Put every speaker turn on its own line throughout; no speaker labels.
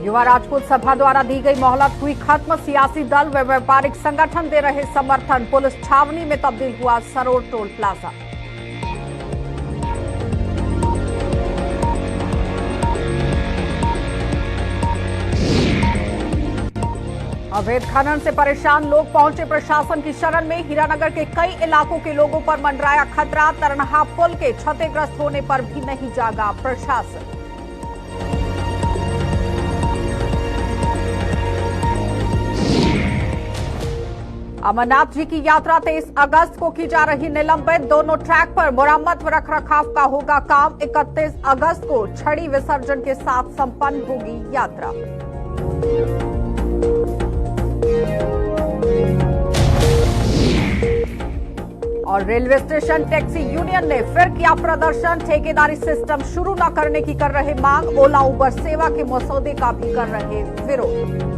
युवा राजपूत सभा द्वारा दी गई मोहलत हुई खत्म। सियासी दल व व्यापारिक संगठन दे रहे समर्थन। पुलिस छावनी में तब्दील हुआ सरोड टोल प्लाजा। अवैध खनन से परेशान लोग पहुंचे प्रशासन की शरण में। हीरानगर के कई इलाकों के लोगों पर मंडराया खतरा। तरनहा पुल के क्षतिग्रस्त होने पर भी नहीं जागा प्रशासन। अमरनाथ जी की यात्रा 23 अगस्त को की जा रही निलंबित। दोनों ट्रैक पर मरम्मत व रखरखाव का होगा काम। 31 अगस्त को छड़ी विसर्जन के साथ संपन्न होगी यात्रा। और रेलवे स्टेशन टैक्सी यूनियन ने फिर किया प्रदर्शन। ठेकेदारी सिस्टम शुरू न करने की कर रहे मांग। ओला उबर सेवा के मसौदे का भी कर रहे विरोध।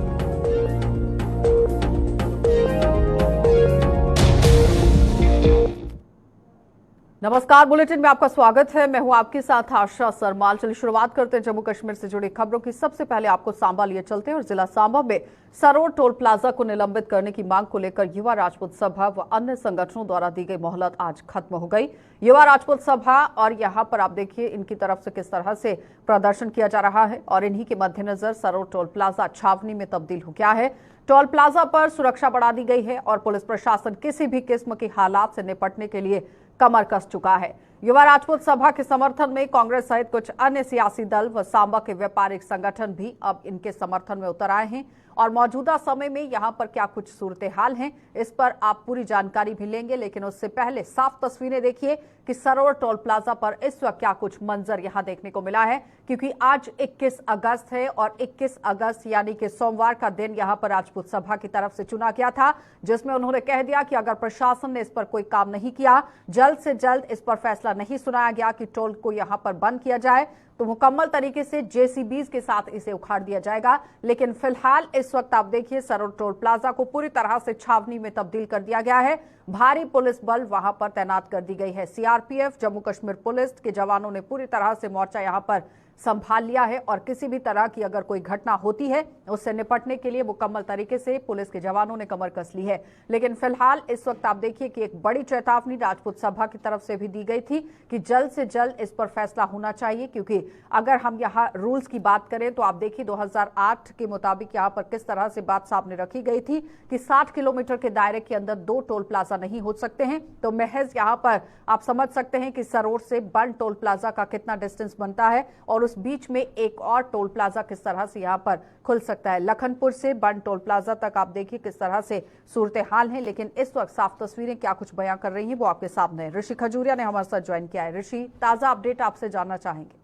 नमस्कार, बुलेटिन में आपका स्वागत है। मैं हूं आपके साथ आशा सरमाल। चलिए शुरुआत करते हैं जम्मू कश्मीर से जुड़ी खबरों की। सबसे पहले आपको सांबा लिए चलते हैं और जिला सांबा में सरोड टोल प्लाजा को निलंबित करने की मांग को लेकर युवा राजपूत सभा व अन्य संगठनों द्वारा दी गई मोहलत आज खत्म हो गई। युवा राजपूत सभा और यहां पर आप देखिए इनकी तरफ से किस तरह से प्रदर्शन किया जा रहा है और इन्हीं के मद्देनजर सरोड टोल प्लाजा छावनी में तब्दील हो गया है। टोल प्लाजा पर सुरक्षा बढ़ा दी गई है और पुलिस प्रशासन किसी भी किस्म के हालात से निपटने के लिए कमर कस चुका है। युवा राजपूत सभा के समर्थन में कांग्रेस सहित कुछ अन्य सियासी दल व सांबा के व्यापारिक संगठन भी अब इनके समर्थन में उतर आए हैं और मौजूदा समय में यहां पर क्या कुछ सूरत हाल है इस पर आप पूरी जानकारी भी लेंगे। लेकिन उससे पहले साफ तस्वीरें देखिए कि सरोड टोल प्लाजा पर इस वक्त क्या कुछ मंजर यहां देखने को मिला है, क्योंकि आज 21 अगस्त है और 21 अगस्त यानी कि सोमवार का दिन यहां पर राजपूत सभा की तरफ से चुना गया था, जिसमें उन्होंने कह दिया कि अगर प्रशासन ने इस पर कोई काम नहीं किया, जल्द से जल्द इस पर फैसला नहीं सुनाया गया कि टोल को यहां पर बंद किया जाए तो मुकम्मल तरीके से जेसीबीज के साथ इसे उखाड़ दिया जाएगा। लेकिन फिलहाल इस वक्त आप देखिए सरोड टोल प्लाजा को पूरी तरह से छावनी में तब्दील कर दिया गया है। भारी पुलिस बल वहां पर तैनात कर दी गई है। सीआरपीएफ, जम्मू कश्मीर पुलिस के जवानों ने पूरी तरह से मोर्चा यहां पर संभाल लिया है और किसी भी तरह की अगर कोई घटना होती है उससे निपटने के लिए मुकम्मल तरीके से पुलिस के जवानों ने कमर कस ली है। लेकिन फिलहाल इस वक्त आप देखिए कि एक बड़ी चेतावनी राजपूत सभा की तरफ से भी दी गई थी कि जल्द से जल्द इस पर फैसला होना चाहिए, क्योंकि अगर हम यहाँ रूल्स की बात करें तो आप देखिए 2008 के मुताबिक यहाँ पर किस तरह से बात सामने रखी गई थी कि 60 किलोमीटर के दायरे के अंदर 2 टोल प्लाजा नहीं हो सकते हैं। तो महज यहाँ पर आप समझ सकते हैं कि सरोड से बंद टोल प्लाजा का कितना डिस्टेंस बनता है और उस बीच में एक और टोल प्लाजा किस तरह से यहां पर खुल सकता है। लखनपुर से बंद टोल प्लाजा तक आप देखिए किस तरह से सूरत हाल है। लेकिन इस वक्त साफ तस्वीरें क्या कुछ बयां कर रही हैं वो आपके सामने है। ऋषि खजूरिया ने हमारे साथ ज्वाइन किया है। ऋषि, ताजा अपडेट आपसे जानना चाहेंगे।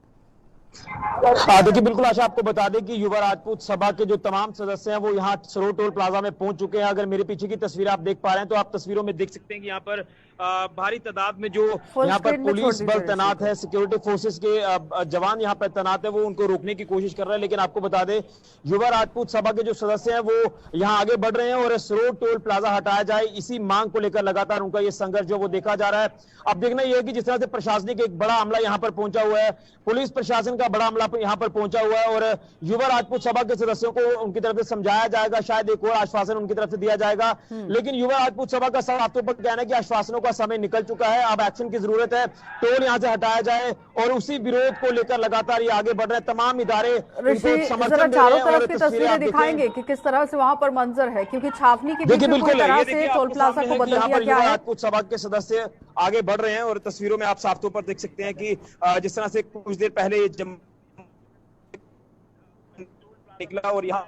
देखिए, बिल्कुल आशा, आपको बता दें कि युवा राजपूत सभा के जो तमाम सदस्य हैं वो यहाँ सरोड टोल प्लाजा में पहुंच चुके हैं। अगर मेरे पीछे की तस्वीर आप देख पा रहे हैं तो आप तस्वीरों में देख सकते हैं कि यहाँ पर भारी तादाद में जो यहाँ पर पुलिस बल तैनात है, सिक्योरिटी फोर्सेस के जवान यहाँ पर तैनात है, वो उनको रोकने की कोशिश कर रहे हैं। लेकिन आपको बता दें युवा राजपूत सभा के जो सदस्य हैं वो यहाँ आगे बढ़ रहे हैं और सरोड टोल प्लाजा हटाया जाए, इसी मांग को लेकर लगातार उनका ये संघर्ष जो वो देखा जा रहा है। अब देखना यह है कि जिस तरह से प्रशासनिक एक बड़ा अमला यहाँ पर पहुंचा हुआ है, पुलिस प्रशासन का बड़ा अमला यहाँ पर पहुंचा हुआ है और युवा राजपूत सभा के सदस्यों को उनकी तरफ से समझाया जाएगा, शायद एक और आश्वासन उनकी तरफ से दिया जाएगा। लेकिन युवा राजपूत सभा का साफ तौर पर कहना है कि आश्वासनों का समय निकल चुका है, अब एक्शन की जरूरत है, टोल यहां से हटाया जाए और उसी विरोध को लेकर लगातार ये आगे बढ़ रहे हैं। तमाम इदारे समर्थन
चारों तरफ की तस्वीरें दिखाएंगे कि किस तरह से वहां पर मंजर है, क्योंकि छावनी की तरह से टोल प्लाजा को बदल दिया गया है।
राजपूत सभा के सदस्य आगे बढ़ रहे हैं और तस्वीरों में आप साफ तौर पर देख सकते हैं कि जिस तरह से कुछ देर पहले निकला और यहाँ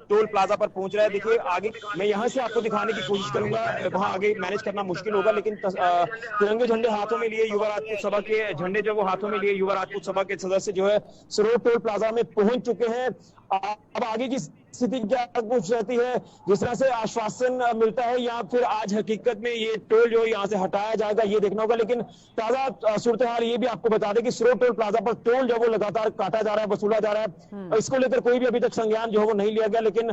टोल प्लाजा पर पहुंच रहा है। देखिए आगे मैं यहां से आपको दिखाने की कोशिश करूंगा, वहां आगे मैनेज करना मुश्किल होगा, लेकिन तिरंगे झंडे हाथों में लिए युवा राजपूत सभा के झंडे जो वो हाथों में लिए युवा राजपूत सभा के सदस्य जो है सरोड टोल प्लाजा में पहुंच चुके हैं। अब आगे की स्थिति क्या कुछ रहती है, जिस तरह से आश्वासन मिलता है या फिर आज हकीकत में ये टोल जो यहाँ से हटाया जाएगा, ये देखना होगा। लेकिन ताजा सूरत हाल ये भी आपको बता दें कि सरो टोल प्लाजा पर टोल जो वो लगातार काटा जा रहा है, वसूला जा रहा है। इसको लेकर कोई भी अभी तक संज्ञान जो है वो नहीं लिया गया। लेकिन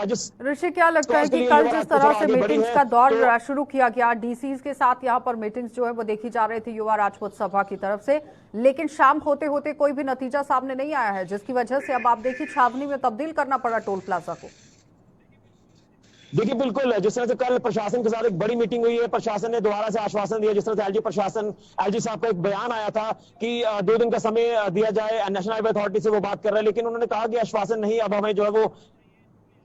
जिस
ऋषि, क्या लगता है कि कल जिस तरह से मीटिंग्स का दौर शुरू किया गया, डीसीज के साथ यहाँ पर मीटिंग्स जो है वो देखी जा रही थी युवा राजपूत सभा की तरफ से, लेकिन शाम होते होते कोई भी नतीजा सामने नहीं आया है, जिसकी वजह से अब आप देखिए छावनी में तब्दील करना पड़ा टोल प्लाजा को।
देखिए बिल्कुल, जिस तरह से कल प्रशासन के साथ एक बड़ी मीटिंग हुई है, प्रशासन ने दोबारा से आश्वासन दिया। जिस तरह से एलजी साहब का एक बयान आया था कि 2 दिन का समय दिया जाए, नेशनल हाईवे अथॉरिटी से वो बात कर रहे हैं, लेकिन उन्होंने कहा कि आश्वासन नहीं, अब हमें जो है वो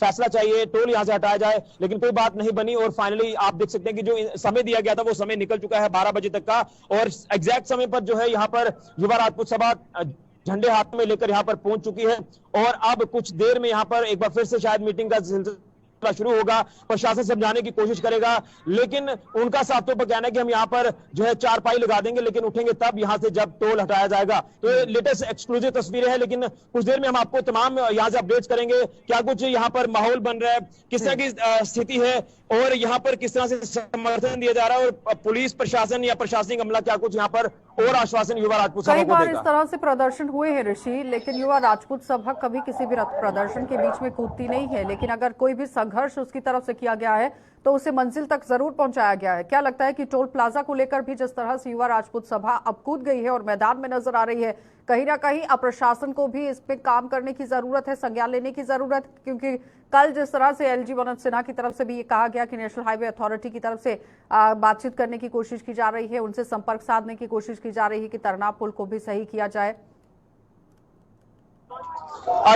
फैसला चाहिए, टोल यहां से हटाया जाए। लेकिन कोई बात नहीं बनी और फाइनली आप देख सकते हैं कि जो समय दिया गया था वो समय निकल चुका है 12 बजे तक का, और एग्जैक्ट समय पर जो है यहाँ पर युवा राजपूत सभा झंडे हाथ में लेकर यहाँ पर पहुंच चुकी है। और अब कुछ देर में यहाँ पर एक बार फिर से शायद मीटिंग का सिलसिला शुरू होगा, प्रशासन समझाने की कोशिश करेगा, लेकिन उनका साफ तौर पर कहना है कि हम यहाँ पर जो है चारपाई लगा देंगे, लेकिन उठेंगे तब यहाँ से जब टोल हटाया जाएगा। तो ये लेटेस्ट एक्सक्लूसिव तस्वीरें हैं, लेकिन कुछ देर में हम आपको तमाम यहाँ से अपडेट्स करेंगे, क्या कुछ यहाँ पर माहौल बन रहा है, किस तरह की स्थिति है और यहाँ पर किस तरह से समर्थन दिया जा रहा है, और पुलिस प्रशासन या प्रशासनिक अमला क्या कुछ यहाँ पर और आश्वासन युवा राजपूत सभा को देगा।
कई बार इस तरह से प्रदर्शन हुए हैं ऋषि, लेकिन युवा राजपूत सभा कभी किसी भी प्रदर्शन के बीच में कूदती नहीं है, लेकिन अगर कोई भी संघर्ष उसकी तरफ से किया गया है तो उसे मंजिल तक जरूर पहुंचाया गया है। क्या लगता है कि टोल प्लाजा को लेकर भी जिस तरह से युवा राजपूत सभा अब कूद गई है और मैदान में नजर आ रही है, कहीं ना कहीं अब प्रशासन को भी इस पे काम करने की जरूरत है, संज्ञान लेने की जरूरत, क्योंकि कल जिस तरह से एलजी मनोज सिन्हा की तरफ से भी ये कहा गया कि नेशनल हाईवे अथॉरिटी की तरफ से बातचीत करने की कोशिश की जा रही है, उनसे संपर्क साधने की कोशिश की जा रही है कि तरनाम पुल को भी सही किया जाए।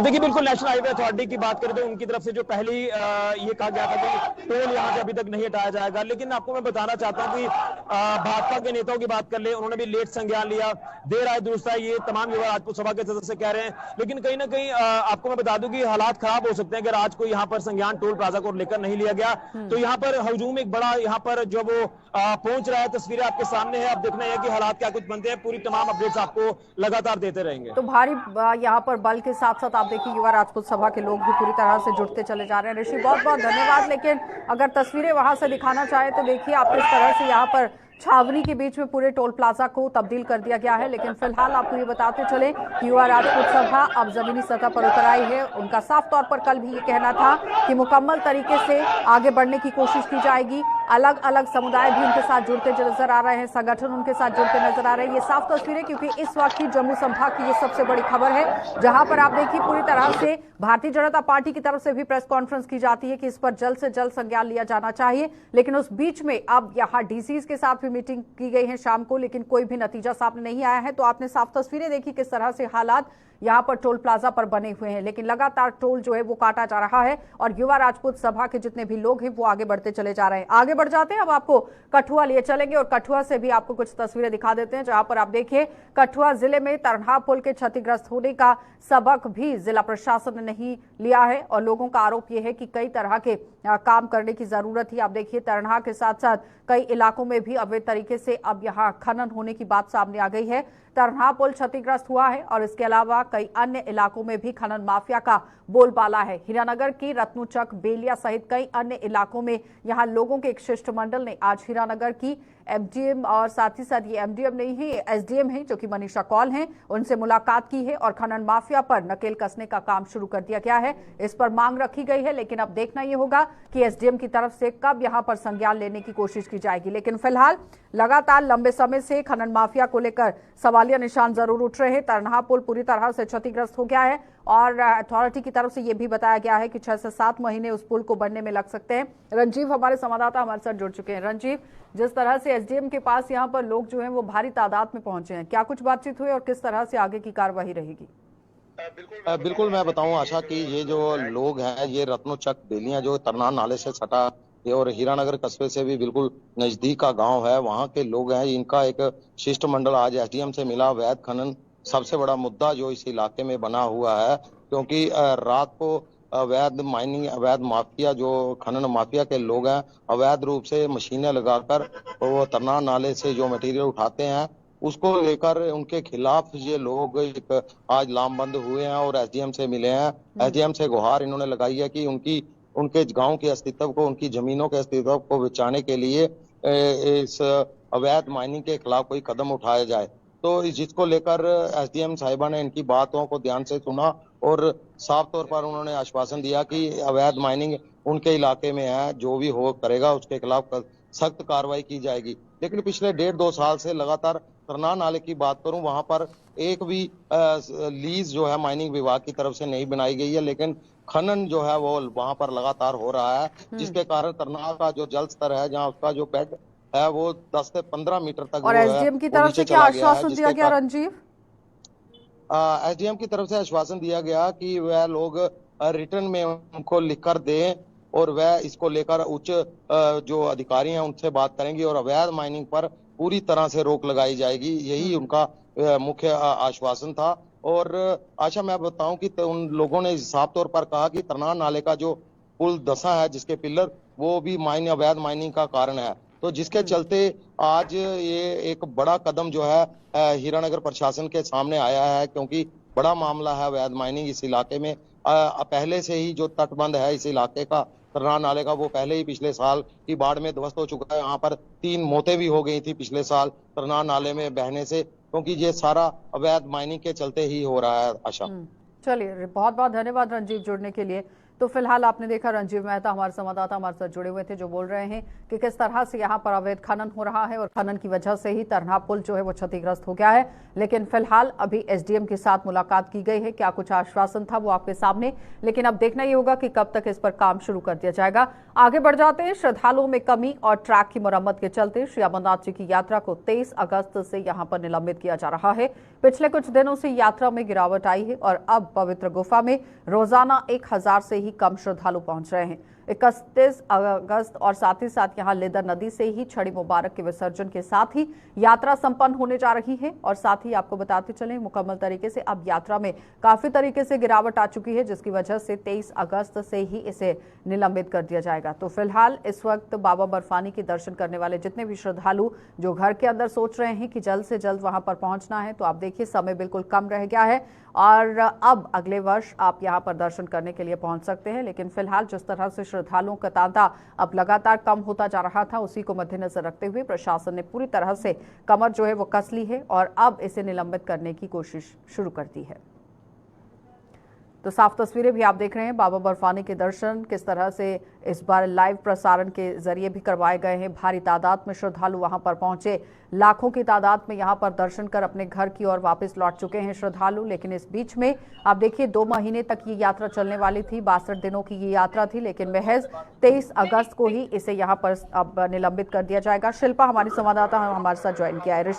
देखिए बिल्कुल, नेशनल हाईवे अथॉरिटी की बात करें तो उनकी तरफ से जो पहली ये कहा गया था कि टोल यहाँ से अभी तक नहीं हटाया जाएगा, लेकिन आपको मैं बताना चाहता हूँ कि भाजपा के नेताओं की बात कर ले, उन्होंने भी लेट संज्ञान लिया, देर आए दुरुस्त आए, ये तमाम युवा राजपूत सभा के सदस्य कह रहे हैं। लेकिन कहीं ना कहीं आपको मैं बता दूं कि हालात खराब हो सकते हैं अगर आज को यहाँ पर संज्ञान टोल प्लाजा को लेकर नहीं लिया गया तो यहाँ पर हजूम एक बड़ा यहाँ पर जो वो पहुंच रहा है। तस्वीरें आपके सामने है, अब देखना है कि हालात क्या कुछ बनते हैं, पूरी तमाम अपडेट्स आपको लगातार देते रहेंगे।
तो भारी यहाँ पर बल के साथ साथ आप देखिए युवा राजपूत सभा के लोग भी पूरी तरह से जुटते चले जा रहे हैं। ऋषि, बहुत बहुत धन्यवाद। लेकिन अगर तस्वीरें वहां से दिखाना चाहे तो देखिए आप किस तरह से यहाँ पर छावनी के बीच में पूरे टोल प्लाजा को तब्दील कर दिया गया है। लेकिन फिलहाल आपको ये बताते चले कि युवा राजपूत सभा अब जमीनी सतह पर उतर आई है। उनका साफ तौर पर कल भी ये कहना था कि मुकम्मल तरीके से आगे बढ़ने की कोशिश की जाएगी। अलग अलग समुदाय भी उनके साथ जुड़ते नजर आ रहे हैं, संगठन उनके साथ जुड़ते नजर आ रहे हैं। ये साफ तस्वीरें, क्योंकि इस वक्त की जम्मू संभाग की ये सबसे बड़ी खबर है, जहां पर आप देखिए पूरी तरह से भारतीय जनता पार्टी की तरफ से भी प्रेस कॉन्फ्रेंस की जाती है कि इस पर जल्द से जल्द संज्ञान लिया जाना चाहिए। लेकिन उस बीच में अब यहाँ डीसीज के साथ भी मीटिंग की गई है शाम को, लेकिन कोई भी नतीजा सामने नहीं आया है। तो आपने साफ तस्वीरें देखी किस तरह से हालात यहाँ पर टोल प्लाजा पर बने हुए हैं, लेकिन लगातार टोल जो है वो काटा जा रहा है और युवा राजपूत सभा के जितने भी लोग हैं वो आगे बढ़ते चले जा रहे हैं। आगे बढ़ जाते हैं, अब आपको कठुआ लिए चलेंगे और कठुआ से भी आपको कुछ तस्वीरें दिखा देते हैं, जहां पर आप देखिए कठुआ जिले में तरन्हा पुल के क्षतिग्रस्त होने का सबक भी जिला प्रशासन ने नहीं लिया है और लोगों का आरोप यह है कि कई तरह के काम करने की जरूरत थी। आप देखिए तरन्हा के साथ साथ कई इलाकों में भी अवैध तरीके से अब यहाँ खनन होने की बात सामने आ गई है। तरन्हा पुल क्षतिग्रस्त हुआ है और इसके अलावा कई अन्य इलाकों में भी खनन माफिया का बोलबाला है। हीरानगर की रत्नुचक, बेलिया सहित कई अन्य इलाकों में यहाँ लोगों के एक शिष्टमंडल ने आज हीरानगर की एमडीएम और साथ ही साथ ये एमडीएम नहीं है, ये एसडीएम है जो कि मनीषा कौल हैं, उनसे मुलाकात की है और खनन माफिया पर नकेल कसने का काम शुरू कर दिया गया है। इस पर मांग रखी गई है, लेकिन अब देखना यह होगा कि एसडीएम की तरफ से कब यहां पर संज्ञान लेने की कोशिश की जाएगी। लेकिन फिलहाल लगातार लंबे समय से खनन माफिया को लेकर सवालिया निशान जरूर उठ रहे हैं। तरन्हा पुल पूरी तरह से क्षतिग्रस्त हो गया है और अथॉरिटी की तरफ से यह भी बताया गया है कि 6 से 7 महीने उस पुल को बनने में लग सकते हैं। रंजीव हमारे संवाददाता हमारे साथ जुड़ चुके हैं। रंजीव, जिस तरह से एसडीएम के पास यहाँ पर लोग जो हैं वो भारी तादाद में पहुंचे हैं, क्या कुछ बातचीत हुई और किस तरह से आगे की कार्यवाही रहेगी?
बिल्कुल मैं बताऊं आशा कि ये जो लोग हैं ये रत्नोचक बेलियां जो तरनान नाले से सटा और हीरानगर कस्बे से भी बिल्कुल नजदीक का गांव है, वहां के लोग हैं। इनका एक शिष्टमंडल आज एसडीएम से मिला। अवैध खनन सबसे बड़ा मुद्दा जो इस इलाके में बना हुआ है, क्योंकि रात को अवैध माइनिंग, अवैध माफिया जो खनन माफिया के लोग हैं अवैध रूप से मशीनें लगाकर वो तरनान नाले से जो मटेरियल उठाते हैं उसको लेकर उनके खिलाफ ये लोग एक आज लामबंद हुए हैं और एसडीएम से मिले हैं। एसडीएम से गुहार इन्होंने लगाई है कि उनके गांव के अस्तित्व को, उनकी जमीनों के अस्तित्व को बचाने के लिए इस अवैध माइनिंग के खिलाफ कोई कदम उठाया जाए। तो जिसको लेकर एसडीएम साहिबा ने इनकी बातों को ध्यान से सुना और साफ तौर पर उन्होंने आश्वासन दिया कि अवैध माइनिंग उनके इलाके में है, जो भी हो करेगा उसके खिलाफ सख्त कार्रवाई की जाएगी। लेकिन पिछले 1.5-2 साल से लगातार तरनार नाले की बात करूं, वहां पर एक भी लीज जो है माइनिंग विभाग की तरफ से नहीं बनाई गई है, लेकिन खनन जो है वो वहां पर लगातार हो रहा है, जिसके कारण तरनार का जो जल स्तर है, जहां उसका जो बेड है वो 10 से 15 मीटर तक
और एसडीएम की तरफ से क्या आश्वासन दिया गया रंजीव?
एसडीएम की तरफ से आश्वासन दिया गया कि वह लोग रिटर्न में उनको लिखकर दें और वह इसको लेकर उच्च जो अधिकारी हैं उनसे बात करेंगे और अवैध माइनिंग पर पूरी तरह से रोक लगाई जाएगी। यही उनका मुख्य आश्वासन था। और आशा मैं बताऊं कि उन लोगों ने साफ तौर पर कहा कि तरनार नाले का जो पुल दशा है, जिसके पिलर, वो भी अवैध माइनिंग का कारण है। तो जिसके चलते आज ये एक बड़ा कदम जो है हीरानगर प्रशासन के सामने आया है, क्योंकि बड़ा मामला है अवैध माइनिंग इस इलाके में। पहले से ही जो तटबंध है इस इलाके का, तरनार नाले का, वो पहले ही पिछले साल की बाढ़ में ध्वस्त हो चुका है। यहाँ पर 3 मौतें भी हो गई थी पिछले साल तरनार नाले में बहने से, क्योंकि ये सारा अवैध माइनिंग के चलते ही हो रहा है। आशा,
चलिए, बहुत बहुत धन्यवाद रंजीव जुड़ने के लिए। तो फिलहाल आपने देखा रंजीव मेहता हमारे संवाददाता हमारे साथ जुड़े हुए थे, जो बोल रहे हैं कि किस तरह से यहाँ पर अवैध खनन हो रहा है और खनन की वजह से ही तरनार पुल जो है वो क्षतिग्रस्त हो गया है। लेकिन फिलहाल अभी एसडीएम के साथ मुलाकात की गई है, क्या कुछ आश्वासन था वो आपके सामने, लेकिन अब देखना ही होगा कि कब तक इस पर काम शुरू कर दिया जाएगा। आगे बढ़ जाते हैं। श्रद्धालुओं में कमी और ट्रैक की मरम्मत के चलते श्री अमरनाथ जी की यात्रा को 23 अगस्त से यहाँ पर निलंबित किया जा रहा है। पिछले कुछ दिनों से यात्रा में गिरावट आई है और अब पवित्र गुफा में रोजाना 1000 से ही कम श्रद्धालु पहुंच रहे हैं। 31 अगस्त और साथ ही साथ यहाँ लेदर नदी से ही छड़ी मुबारक के विसर्जन के साथ ही यात्रा संपन्न होने जा रही है। और साथ ही आपको बताते चलें, मुकम्मल तरीके से अब यात्रा में काफी तरीके से गिरावट आ चुकी है, जिसकी वजह से 23 अगस्त से ही इसे निलंबित कर दिया जाएगा। तो फिलहाल इस वक्त बाबा बर्फानी के दर्शन करने वाले जितने भी श्रद्धालु जो घर के अंदर सोच रहे हैं कि जल्द से जल्द वहां पर पहुंचना है, तो आप देखिए समय बिल्कुल कम रह गया है और अब अगले वर्ष आप यहां पर दर्शन करने के लिए पहुंच सकते हैं। लेकिन फिलहाल जिस तरह से श्रद्धालुओं का तांता अब लगातार कम होता जा रहा था, उसी को मद्देनजर रखते हुए प्रशासन ने पूरी तरह से कमर जो है वो कस ली है और अब इसे निलंबित करने की कोशिश शुरू कर दी है। तो साफ तस्वीरें भी आप देख रहे हैं, बाबा बर्फानी के दर्शन किस तरह से इस बार लाइव प्रसारण के जरिए भी करवाए गए हैं। भारी तादाद में श्रद्धालु वहां पर पहुंचे, लाखों की तादाद में यहां पर दर्शन कर अपने घर की ओर वापस लौट चुके हैं श्रद्धालु। लेकिन इस बीच में आप देखिए 2 महीने तक ये यात्रा चलने वाली थी, 62 दिनों की ये यात्रा थी, लेकिन महज 23 अगस्त को ही इसे यहाँ पर अब निलंबित कर दिया जाएगा। शिल्पा हमारी संवाददाता हमारे साथ ज्वाइन किया है।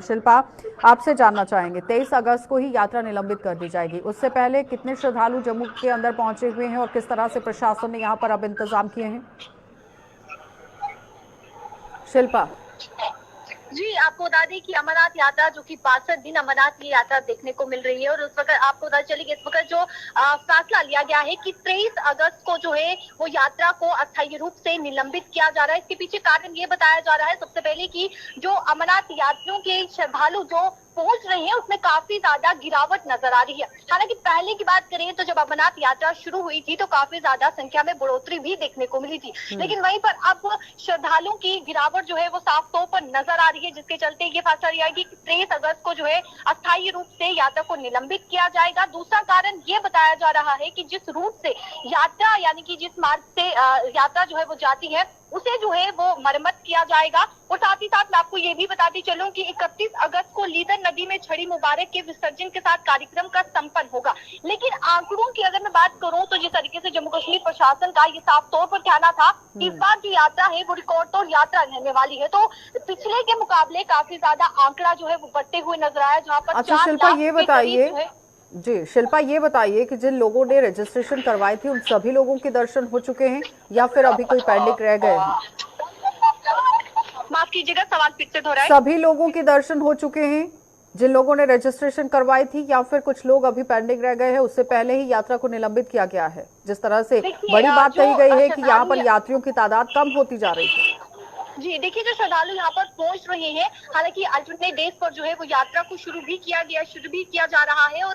शिल्पा, आपसे जानना चाहेंगे, 23 अगस्त को ही यात्रा निलंबित कर दी जाएगी, उससे पहले कितने श्रद्धालु जम्मू के अंदर पहुंचे हुए हैं और किस तरह से प्रशासन ने यहाँ पर अब इंतजाम किए हैं? शिल्पा
जी, आपको बता दें कि अमरनाथ यात्रा जो कि 62 दिन अमरनाथ की यात्रा देखने को मिल रही है और उस वक्त आपको बता चले कि इस वक्त जो फैसला लिया गया है कि 23 अगस्त को जो है वो यात्रा को अस्थायी रूप से निलंबित किया जा रहा है। इसके पीछे कारण ये बताया जा रहा है सबसे पहले कि जो अमरनाथ यात्रियों के श्रद्धालु जो पहुंच रहे हैं उसमें काफी ज्यादा गिरावट नजर आ रही है। हालांकि पहले की बात करें तो जब अमरनाथ यात्रा शुरू हुई थी तो काफी ज्यादा संख्या में बढ़ोतरी भी देखने को मिली थी, लेकिन वहीं पर अब श्रद्धालुओं की गिरावट जो है वो साफ तौर पर नजर आ रही है, जिसके चलते ये फैसला लिया कि 23 अगस्त को जो है अस्थायी रूप से यात्रा को निलंबित किया जाएगा। दूसरा कारण ये बताया जा रहा है कि जिस रूट से यात्रा यानी कि जिस मार्ग से यात्रा जो है वो जाती है उसे जो है वो मरम्मत किया जाएगा। और साथ ही साथ मैं आपको ये भी बताती चलूं कि 31 अगस्त को लीदर नदी में छड़ी मुबारक के विसर्जन के साथ कार्यक्रम का संपन्न होगा। लेकिन आंकड़ों की अगर मैं बात करूं तो जिस तरीके से जम्मू कश्मीर प्रशासन का ये साफ तौर पर कहना था कि इस बार जो यात्रा है वो रिकॉर्ड तोड़ यात्रा रहने वाली है, तो पिछले के मुकाबले काफी ज्यादा आंकड़ा जो है वो बढ़ते हुए नजर आया, जहाँ पर
अच्छा शिल्पा ये बताइए जी, शिल्पा ये बताइए कि जिन लोगों ने रजिस्ट्रेशन करवाए थे उन सभी लोगों के दर्शन हो चुके हैं या फिर अभी कोई पेंडिंग रह गए हैं?
माफ कीजिएगा, सवाल फिर से दोहराएं।
सभी लोगों के दर्शन हो चुके हैं जिन लोगों ने रजिस्ट्रेशन करवाई थी या फिर कुछ लोग अभी पेंडिंग रह गए हैं, उससे पहले ही यात्रा को निलंबित किया गया है? जिस तरह से बड़ी बात कही गई है कि यहाँ पर यात्रियों की तादाद कम होती जा रही है।
जी देखिए, जो श्रद्धालु यहाँ पर पहुंच रहे हैं, हालांकि अल्टरनेट डेज पर जो है वो यात्रा को शुरू भी किया जा रहा है। और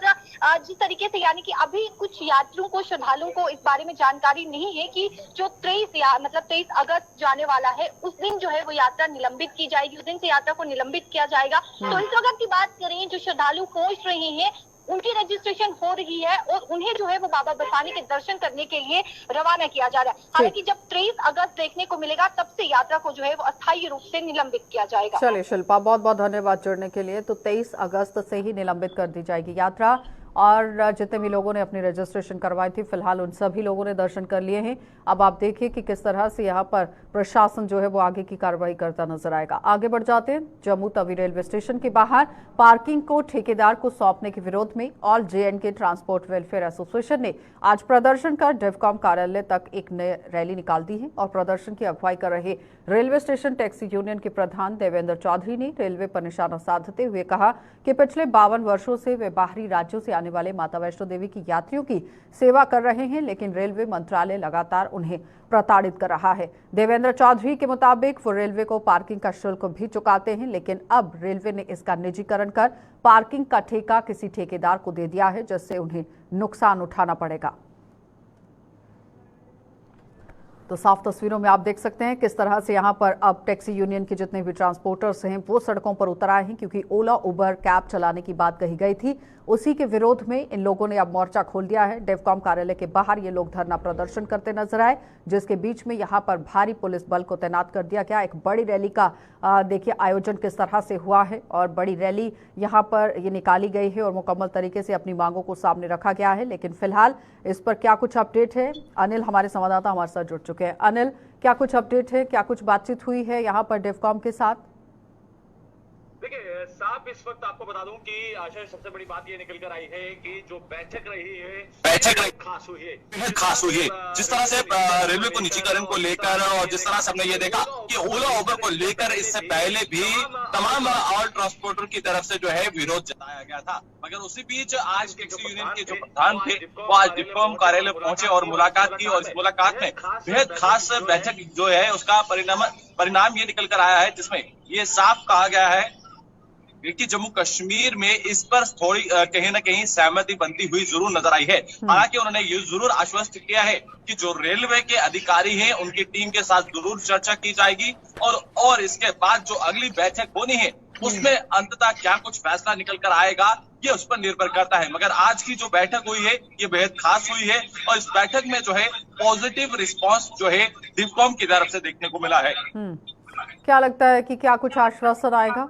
जिस तरीके से यानी कि अभी कुछ यात्रियों को, श्रद्धालुओं को इस बारे में जानकारी नहीं है कि जो 23 अगस्त जाने वाला है, उस दिन जो है वो यात्रा निलंबित की जाएगी, उस दिन से यात्रा को निलंबित किया जाएगा। तो इस वक्त की बात करें, जो श्रद्धालु पहुंच रहे हैं उनकी रजिस्ट्रेशन हो रही है और उन्हें जो है वो बाबा बरसाने के दर्शन करने के लिए रवाना किया जा रहा है। हालांकि जब 23 अगस्त देखने को मिलेगा तब से यात्रा को जो है वो अस्थायी रूप से निलंबित किया जाएगा।
चलिए शिल्पा, बहुत बहुत धन्यवाद जुड़ने के लिए। तो 23 अगस्त से ही निलंबित कर दी जाएगी यात्रा, और जितने भी लोगों ने अपनी रजिस्ट्रेशन करवाई थी फिलहाल उन सभी लोगों ने दर्शन कर लिए हैं। अब आप देखिए कि किस तरह से यहाँ पर प्रशासन जो है वो आगे की कार्रवाई करता नजर आएगा। आगे बढ़ जाते हैं। जम्मू तवी रेलवे स्टेशन के बाहर पार्किंग को ठेकेदार को सौंपने के विरोध में all JNK transport welfare association ने आज प्रदर्शन कर डिवकॉम कार्यालय तक एक नई रैली निकाल दी है। और प्रदर्शन की अगुवाई कर रहे रेलवे स्टेशन टैक्सी यूनियन के प्रधान देवेंद्र चौधरी ने रेलवे पर निशाना साधते हुए कहा कि पिछले 52 वर्षों से वे बाहरी राज्यों से आने वाले माता वैष्णो देवी की यात्रियों की सेवा कर रहे हैं, लेकिन रेलवे मंत्रालय लगातार उन्हें प्रताड़ित कर रहा है। देवेंद्र चौधरी के मुताबिक वो रेलवे को पार्किंग का शुल्क भी चुकाते हैं, लेकिन अब रेलवे ने इसका निजीकरण कर पार्किंग का ठेका किसी ठेकेदार को दे दिया है, जिससे उन्हें नुकसान उठाना पड़ेगा। तो साफ तस्वीरों में आप देख सकते हैं किस तरह से यहाँ पर अब टैक्सी यूनियन के जितने भी ट्रांसपोर्टर्स हैं वो सड़कों पर उतर आए हैं, क्योंकि ओला उबर कैब चलाने की बात कही गई थी। उसी के विरोध में इन लोगों ने अब मोर्चा खोल दिया है। डेवकॉम कार्यालय के बाहर ये लोग धरना प्रदर्शन करते नजर आए, जिसके बीच में यहाँ पर भारी पुलिस बल को तैनात कर दिया गया। एक बड़ी रैली का देखिए आयोजन किस तरह से हुआ है, और बड़ी रैली यहाँ पर ये निकाली गई है और मुकम्मल तरीके से अपनी मांगों को सामने रखा गया है। लेकिन फिलहाल इस पर क्या कुछ अपडेट है, अनिल हमारे संवाददाता हमारे साथ जुड़ चुके हैं। अनिल, क्या कुछ अपडेट है, क्या कुछ बातचीत हुई है यहाँ पर डेवकॉम के साथ?
देखिए साहब, इस वक्त आपको बता दूं कि आशा सबसे बड़ी बात ये निकल कर आई है कि जो बैठक रही है खास हुई है।
जिस तरह से रेलवे को निजीकरण को लेकर और जिस तरह से हमने ये देखा कि ओला उबर को लेकर इससे पहले भी तमाम ऑल ट्रांसपोर्टर की तरफ से जो है विरोध जताया गया था, मगर उसी बीच आज टैक्सी यूनियन के जो प्रधान थे वो आज डिवकॉम कार्यालय पहुंचे और मुलाकात की। और इस मुलाकात में बेहद खास बैठक जो है उसका परिणाम ये निकल कर आया है, जिसमें ये साफ कहा गया है कि जम्मू कश्मीर में इस पर थोड़ी कहीं ना कहीं सहमति बनती हुई जरूर नजर आई है। हालांकि उन्होंने ये जरूर आश्वस्त किया है कि जो रेलवे के अधिकारी हैं उनकी टीम के साथ जरूर चर्चा की जाएगी और इसके बाद जो अगली बैठक होनी है उसमें अंततः क्या कुछ फैसला निकल कर आएगा ये उस पर निर्भर करता है। मगर आज की जो बैठक हुई है ये बेहद खास हुई है और इस बैठक में जो है पॉजिटिव रिस्पॉन्स जो है डिवकॉम की तरफ से देखने को मिला है।
क्या लगता है कि क्या कुछ आश्वासन आएगा?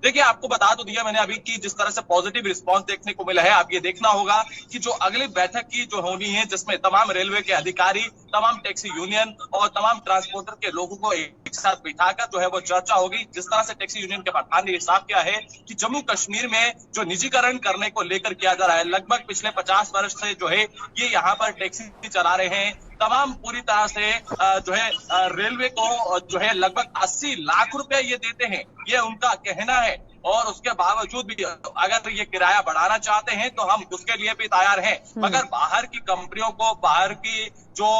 देखिए आपको बता तो दिया मैंने अभी कि जिस तरह से पॉजिटिव रिस्पांस देखने को मिला है, अब ये देखना होगा कि जो अगली बैठक की जो होनी है जिसमें तमाम रेलवे के अधिकारी, तमाम टैक्सी यूनियन और तमाम ट्रांसपोर्टर के लोगों को एक साथ बिठाकर जो है वो चर्चा होगी। जिस तरह से टैक्सी यूनियन के प्रधान ने साफ किया है कि जम्मू कश्मीर में जो निजीकरण करने को लेकर किया जा रहा है, लगभग पिछले 50 वर्ष से जो है ये यहाँ पर टैक्सी चला रहे हैं। तमाम पूरी तरह से जो है रेलवे को जो है लगभग 80 लाख रुपए ये देते हैं, ये उनका कहना है। और उसके बावजूद भी अगर ये किराया बढ़ाना चाहते हैं तो हम उसके लिए भी तैयार हैं, मगर बाहर की कंपनियों को, बाहर की जो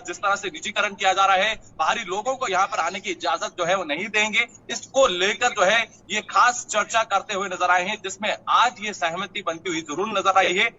जिस तरह से निजीकरण किया जा रहा है, बाहरी लोगों को यहाँ पर आने की इजाजत जो है वो नहीं देंगे। इसको लेकर जो है ये खास चर्चा करते हुए नजर आए हैं, जिसमें आज ये सहमति बनती हुई जरूर नजर आई है।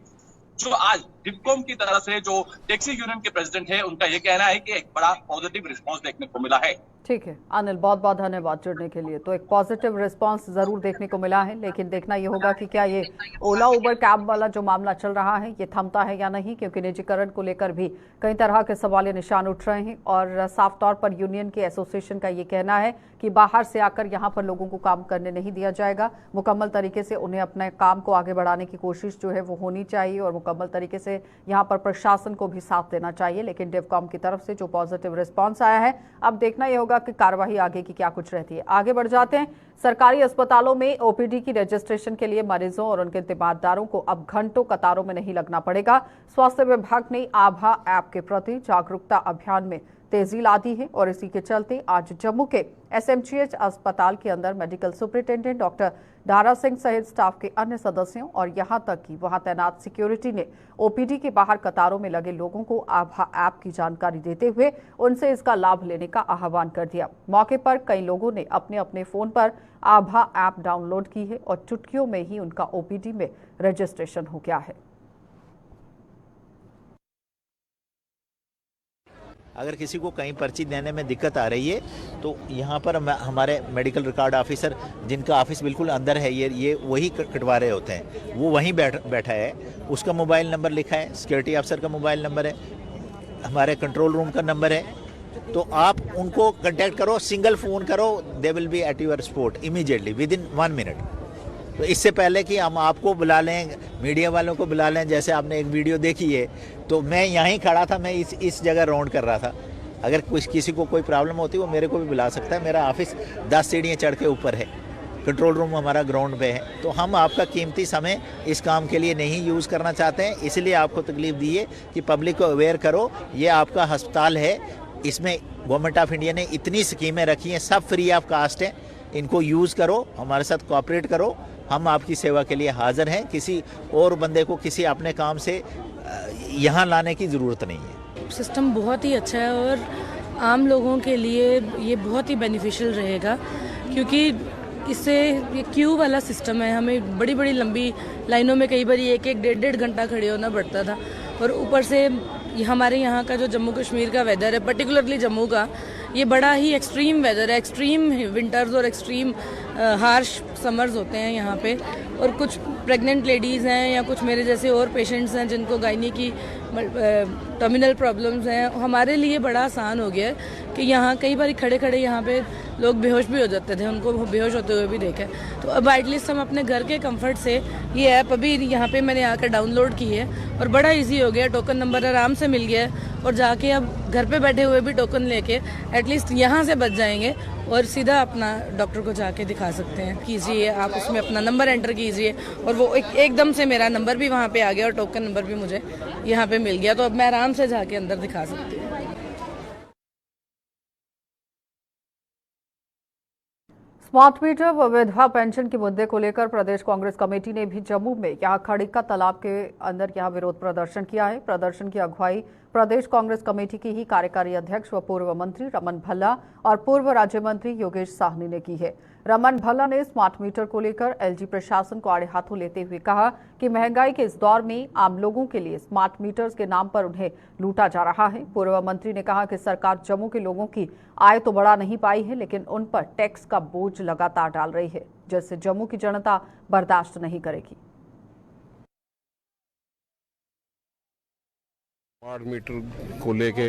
जो आज डिवकॉम की तरफ से जो टैक्सी यूनियन के प्रेसिडेंट है उनका ये कहना है कि एक बड़ा पॉजिटिव रिस्पांस देखने को मिला है।
ठीक है अनिल, बहुत बहुत धन्यवाद जुड़ने के लिए। तो एक पॉजिटिव रिस्पांस जरूर देखने को मिला है, लेकिन देखना ये होगा कि क्या ये ओला उबर कैब वाला जो मामला चल रहा है ये थमता है या नहीं, क्योंकि निजीकरण को लेकर भी कई तरह के सवाल निशान उठ रहे हैं। और साफ तौर पर यूनियन के एसोसिएशन का ये कहना है कि बाहर से आकर यहाँ पर लोगों को काम करने नहीं दिया जाएगा। मुकम्मल तरीके से उन्हें अपने काम को आगे बढ़ाने की कोशिश जो है वो होनी चाहिए और मुकम्मल तरीके से यहाँ पर प्रशासन को भी साथ देना चाहिए। लेकिन डिवकॉम की तरफ से जो पॉजिटिव रिस्पॉन्स आया है, अब देखना यह होगा कि कार्यवाही आगे की क्या कुछ रहती है। आगे बढ़ जाते हैं। सरकारी अस्पतालों में ओपीडी की रजिस्ट्रेशन के लिए मरीजों और उनके तीमारदारों को अब घंटों कतारों में नहीं लगना पड़ेगा। स्वास्थ्य विभाग ने आभा ऐप के प्रति जागरूकता अभियान में तेजी ला दी है और इसी के चलते आज जम्मू के SMGH अस्पताल के अंदर medical superintendent doctor Dara Singh सहित स्टाफ के अन्य सदस्यों और यहां तक कि वहां तैनात सिक्योरिटी ने OPD के बाहर कतारों में लगे लोगों को आभा ऐप की जानकारी देते हुए उनसे इसका लाभ लेने का आह्वान कर दिया। मौके पर कई लोगों ने अपने अपने फोन पर आभा ऐप डाउनलोड की है और चुटकियों में ही उनका OPD में रजिस्ट्रेशन हो गया है।
अगर किसी को कहीं पर्ची देने में दिक्कत आ रही है तो यहाँ पर हमारे मेडिकल रिकॉर्ड ऑफिसर, जिनका ऑफिस बिल्कुल अंदर है, ये वही कटवा रहे होते हैं, वो वहीं बैठा है, उसका मोबाइल नंबर लिखा है, सिक्योरिटी अफसर का मोबाइल नंबर है, हमारे कंट्रोल रूम का नंबर है, तो आप उनको कांटेक्ट करो, सिंगल फ़ोन करो, they will be at your spot immediately with in 1 minute. तो इससे पहले कि हम आपको बुला लें, मीडिया वालों को बुला लें, जैसे आपने एक वीडियो देखी है, तो मैं यहीं खड़ा था, मैं इस जगह राउंड कर रहा था। अगर किसी को कोई प्रॉब्लम होती वो मेरे को भी बुला सकता है। मेरा ऑफिस 10 सीढ़ियाँ चढ़ के ऊपर है, कंट्रोल रूम हमारा ग्राउंड पे है। तो हम आपका कीमती समय इस काम के लिए नहीं यूज़ करना चाहते हैं, इसलिए आपको तकलीफ दी है कि पब्लिक को अवेयर करो। ये आपका अस्पताल है, इसमें गवर्नमेंट ऑफ इंडिया ने इतनी स्कीमें रखी हैं, सब फ्री ऑफ कास्ट हैं, इनको यूज़ करो, हमारे साथ कोऑपरेट करो। हम आपकी सेवा के लिए हाजिर हैं, किसी और बंदे को किसी अपने काम से यहाँ लाने की ज़रूरत नहीं है।
सिस्टम बहुत ही अच्छा है और आम लोगों के लिए ये बहुत ही बेनिफिशियल रहेगा, क्योंकि इससे ये क्यू वाला सिस्टम है, हमें बड़ी बड़ी लंबी लाइनों में कई बार 1-1, 1.5 घंटा खड़े होना पड़ता था। और ऊपर से हमारे यहाँ का जो जम्मू कश्मीर का वेदर है, पर्टिकुलरली जम्मू का, ये बड़ा ही एक्सट्रीम वेदर है, एक्सट्रीम विंटर्स और एक्सट्रीम हार्श समर्स होते हैं यहाँ पे। और कुछ प्रेग्नेंट लेडीज़ हैं या कुछ मेरे जैसे और पेशेंट्स हैं जिनको गायनी की टर्मिनल प्रॉब्लम्स हैं, हमारे लिए बड़ा आसान हो गया है कि यहाँ कई बार खड़े खड़े यहाँ पे लोग बेहोश भी हो जाते थे, उनको बेहोश होते हुए भी देखा। तो अब एटलीस्ट हम अपने घर के कंफर्ट से ये ऐप अभी यहाँ पे मैंने आकर डाउनलोड की है और बड़ा इजी हो गया, टोकन नंबर आराम से मिल गया है और जाके अब घर पे बैठे हुए भी टोकन लेके एटलीस्ट यहाँ से बच जाएंगे और सीधा अपना डॉक्टर को जाके दिखा सकते हैं। कीजिए आप, उसमें अपना नंबर एंटर कीजिए और वो एकदम से मेरा नंबर भी वहाँ पे आ गया और टोकन नंबर भी मुझे यहाँ पे मिल गया, तो अब मैं आराम से जाके अंदर दिखा सकती हूँ।
स्मार्ट मीटर व विधवा पेंशन के मुद्दे को लेकर प्रदेश कांग्रेस कमेटी ने भी जम्मू में यहां खड़िक्का तालाब के अंदर यहां विरोध प्रदर्शन किया है। प्रदर्शन की अगुवाई प्रदेश कांग्रेस कमेटी की ही कार्यकारी अध्यक्ष व पूर्व मंत्री रमन भल्ला और पूर्व राज्य मंत्री योगेश साहनी ने की है। रमन भल्ला ने स्मार्ट मीटर को लेकर LG प्रशासन को आड़े हाथों लेते हुए कहा कि महंगाई के इस दौर में आम लोगों के लिए स्मार्ट मीटर्स के नाम पर उन्हें लूटा जा रहा है। पूर्व मंत्री ने कहा कि सरकार जम्मू के लोगों की आय तो बढ़ा नहीं पाई है, लेकिन उन पर टैक्स का बोझ लगातार डाल रही है, जिससे जम्मू की जनता बर्दाश्त नहीं करेगी।
स्मार्ट मीटर को लेके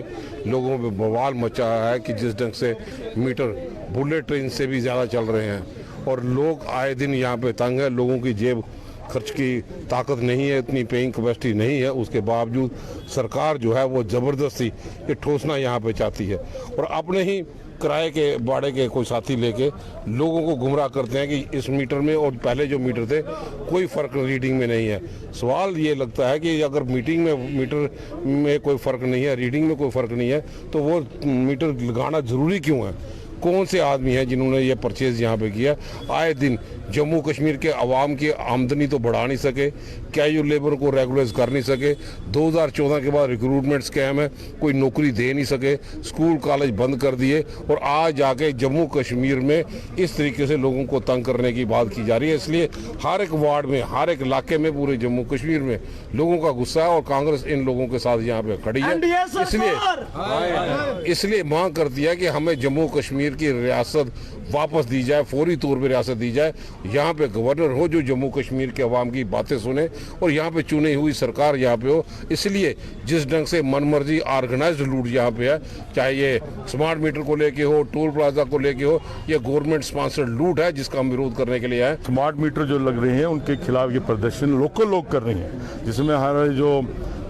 लोगों में बवाल मचा है कि जिस ढंग से मीटर बुलेट ट्रेन से भी ज़्यादा चल रहे हैं और लोग आए दिन यहाँ पे तंग है, लोगों की जेब खर्च की ताकत नहीं है, इतनी पेइंग कैपेसिटी नहीं है, उसके बावजूद सरकार जो है वो ज़बरदस्ती ये ठोसना यहाँ पे चाहती है और अपने ही किराए के भाड़े के कोई साथी लेके लोगों को गुमराह करते हैं कि इस मीटर में और पहले जो मीटर थे कोई फ़र्क रीडिंग में नहीं है। सवाल ये लगता है कि अगर मीटर में कोई फ़र्क नहीं है, रीडिंग में कोई फ़र्क नहीं है, तो वो मीटर लगाना ज़रूरी क्यों है? कौन से आदमी हैं जिन्होंने ये परचेज यहाँ पे किया? आए दिन जम्मू कश्मीर के अवाम की आमदनी तो बढ़ा नहीं सके, कैजुअल लेबर को रेगुलराइज कर नहीं सके, 2014 के बाद रिक्रूटमेंट स्कैम है, कोई नौकरी दे नहीं सके, स्कूल कॉलेज बंद कर दिए और आज जाके जम्मू कश्मीर में इस तरीके से लोगों को तंग करने की बात की जा रही है। इसलिए हर एक वार्ड में, हर एक इलाके में, पूरे जम्मू कश्मीर में लोगों का गुस्सा है और कांग्रेस इन लोगों के साथ यहाँ पे खड़ी है। इसलिए मांग करती है कि हमें जम्मू कश्मीर की रियासत वापस दी जाए, फौरी तौर पे रियासत दी जाए। यहाँ पे गवर्नर हो जो जम्मू कश्मीर के अवाम की बातें सुने और यहाँ पे चुनी हुई सरकार यहाँ पे हो। इसलिए जिस ढंग से मनमर्जी ऑर्गेनाइज्ड लूट यहाँ पे है, चाहे ये स्मार्ट मीटर को लेके हो, टोल प्लाजा को लेके हो, ये गवर्नमेंट स्पॉन्सर्ड लूट है जिसका हम विरोध करने के लिए आए।
स्मार्ट मीटर जो लग रहे हैं उनके खिलाफ ये प्रदर्शन लोकल लोग कर रहे हैं, जिसमें हमारे जो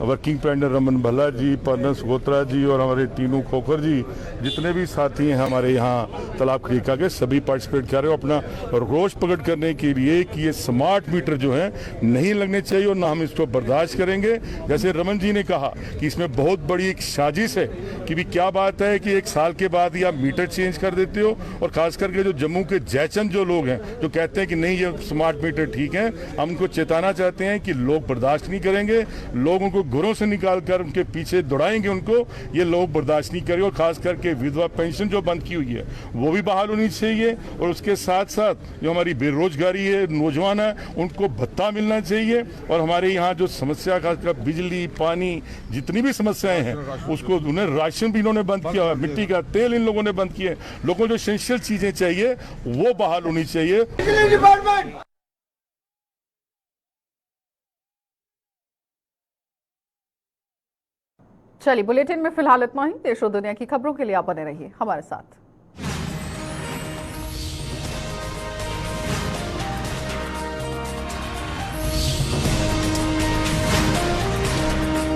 वर्किंग प्रेसिडेंट रमन भल्ला जी, पर्नस गोत्रा जी और हमारे टीनू खोखर जी, जितने भी साथी हैं हमारे यहाँ तालाब खरीका के, सभी पार्टिसिपेट कर रहे हो अपना रोष प्रकट करने के लिए कि ये स्मार्ट मीटर जो है नहीं लगने चाहिए और ना हम इसको बर्दाश्त करेंगे। जैसे रमन जी ने कहा कि इसमें बहुत बड़ी एक साजिश है कि भी क्या बात है कि 1 साल के बाद ही आप मीटर चेंज कर देते हो, और खास करके जो जम्मू के जयचंद जो लोग हैं जो कहते हैं कि नहीं ये स्मार्ट मीटर ठीक है, हम उनको चेताना चाहते हैं कि लोग बर्दाश्त नहीं करेंगे, लोग उनको घरों से निकाल कर उनके पीछे दौड़ाएंगे उनको, ये लोग बर्दाश्त नहीं करेंगे। और खास करके विधवा पेंशन जो बंद की हुई है वो भी बहाल होनी चाहिए, और उसके साथ साथ जो हमारी बेरोजगारी है, नौजवान है, उनको भत्ता मिलना चाहिए। और हमारे यहाँ जो समस्या खासकर बिजली पानी जितनी भी समस्याएं हैं उसको, उन्हें राशन भी इन्होंने बंद किया है, मिट्टी का तेल इन लोगों ने बंद किया है, लोगों को जो एसेंशियल चीजें चाहिए वो बहाल होनी चाहिए।
चलिए, बुलेटिन में फिलहाल इतना ही। देश और दुनिया की खबरों के लिए आप बने रहिए हमारे साथ।